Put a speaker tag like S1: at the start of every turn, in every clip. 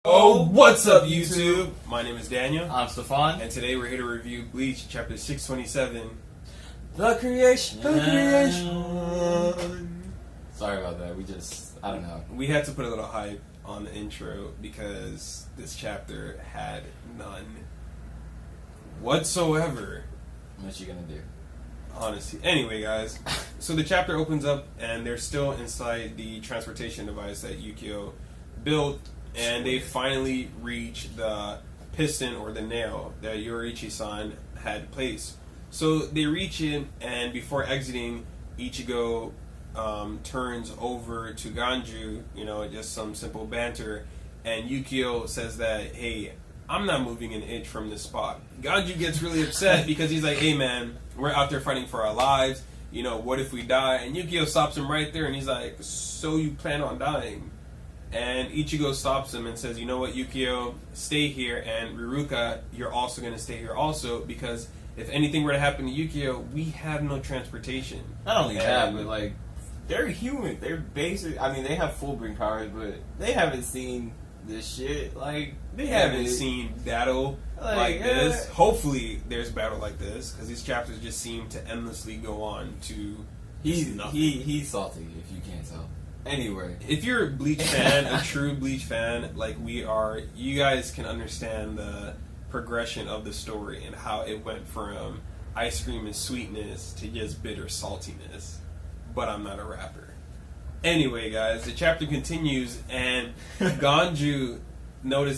S1: Oh, what's up, YouTube? My name is Daniel.
S2: I'm Stefan.
S1: And today we're here to review Bleach, chapter 627.
S2: The Creation.
S1: The Creation.
S2: Sorry about that. I don't know.
S1: We had to put a little hype on the intro because this chapter had none whatsoever.
S2: What you gonna do?
S1: Honestly. Anyway, guys. So the chapter opens up and they're still inside the transportation device that Yukio built. And they finally reach the piston or the nail that Yoriichi-san had placed. So they reach it, and before exiting, Ichigo turns over to Ganju, just some simple banter, and Yukio says that, hey, I'm not moving an inch from this spot. Ganju gets really upset because he's like, hey man, we're out there fighting for our lives, what if we die? And Yukio stops him right there, and he's like, so you plan on dying? And Ichigo stops him and says, you know what, Yukio, stay here, and Riruka, you're also going to stay here also, because if anything were to happen to Yukio, we have no transportation.
S2: Not only that, but they're human. They're basic. I mean, they have full brain powers, but they haven't seen this shit.
S1: They haven't seen battle like this. Hopefully there's battle like this, because these chapters just seem to endlessly go on to nothing.
S2: He's salty, if you can't tell. Anyway,
S1: if you're a Bleach fan, a true Bleach fan, like we are, you guys can understand the progression of the story and how it went from ice cream and sweetness to just bitter saltiness. But I'm not a rapper. Anyway, guys, the chapter continues, and Ganju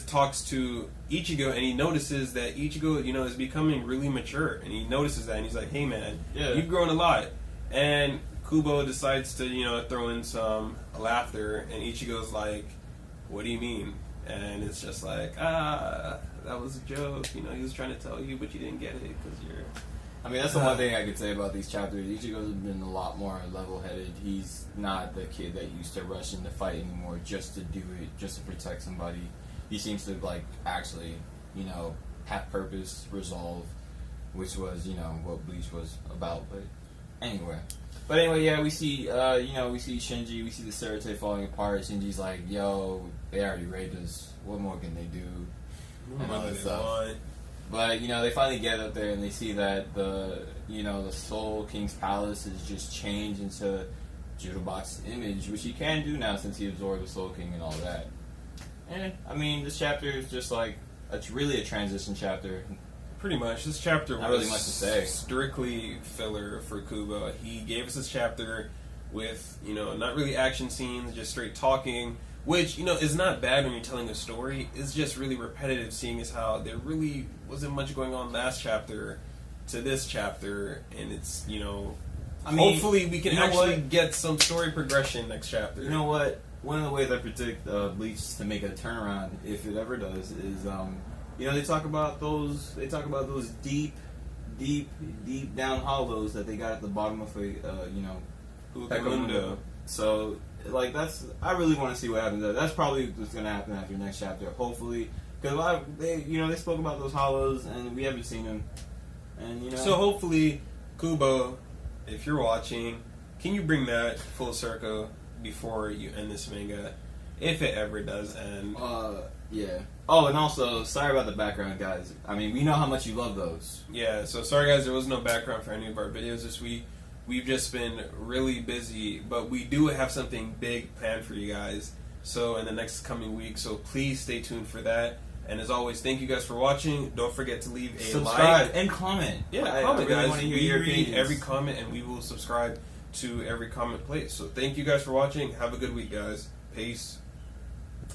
S1: talks to Ichigo, and he notices that Ichigo, is becoming really mature, and he notices that, and he's like, hey man, you've grown a lot. And Kubo decides to, throw in some laughter, and Ichigo's like, what do you mean? And it's just like, that was a joke, he was trying to tell you, but you didn't get it, because you're...
S2: I mean, that's the one thing I could say about these chapters. Ichigo's been a lot more level-headed. He's not the kid that used to rush into fight anymore just to do it, just to protect somebody. He seems to, actually, have purpose, resolve, which was, what Bleach was about, but anyway... But anyway, yeah, we see, we see Shinji, we see the Serite falling apart. Shinji's like, yo, they already raped us. What more can they do? And all that stuff. But, they finally get up there and they see that the Soul King's palace has just changed into Judobok's image, which he can do now since he absorbed the Soul King and all that. And, I mean, this chapter is just it's really a transition chapter.
S1: Pretty much. This chapter was
S2: really much to say.
S1: Strictly filler for Kubo. He gave us this chapter with, not really action scenes, just straight talking, which, is not bad when you're telling a story. It's just really repetitive, seeing as how there really wasn't much going on last chapter to this chapter, and it's, hopefully we can actually get some story progression next chapter.
S2: You know what? One of the ways I predict Bleach to make a turnaround, if it ever does, is, they talk about those deep down hollows that they got at the bottom of Pekamundo. So, I really want to see what happens there. That's probably what's going to happen after the next chapter, hopefully. Because, they spoke about those hollows, and we haven't seen them. And,
S1: So, hopefully, Kubo, if you're watching, can you bring that full circle before you end this manga? If it ever does end.
S2: Yeah. Oh, and also, sorry about the background, guys. I mean, we know how much you love those.
S1: Yeah, so sorry, guys, there was no background for any of our videos this week. We've just been really busy, but we do have something big planned for you guys. So in the next coming week, so please stay tuned for that. And as always, thank you guys for watching. Don't forget to leave a
S2: subscribe
S1: like.
S2: and comment.
S1: Yeah, comment,
S2: really
S1: guys.
S2: Want to hear
S1: we
S2: your
S1: read
S2: opinions.
S1: every comment, and we will subscribe to every comment placed. So thank you guys for watching. Have a good week, guys. Peace.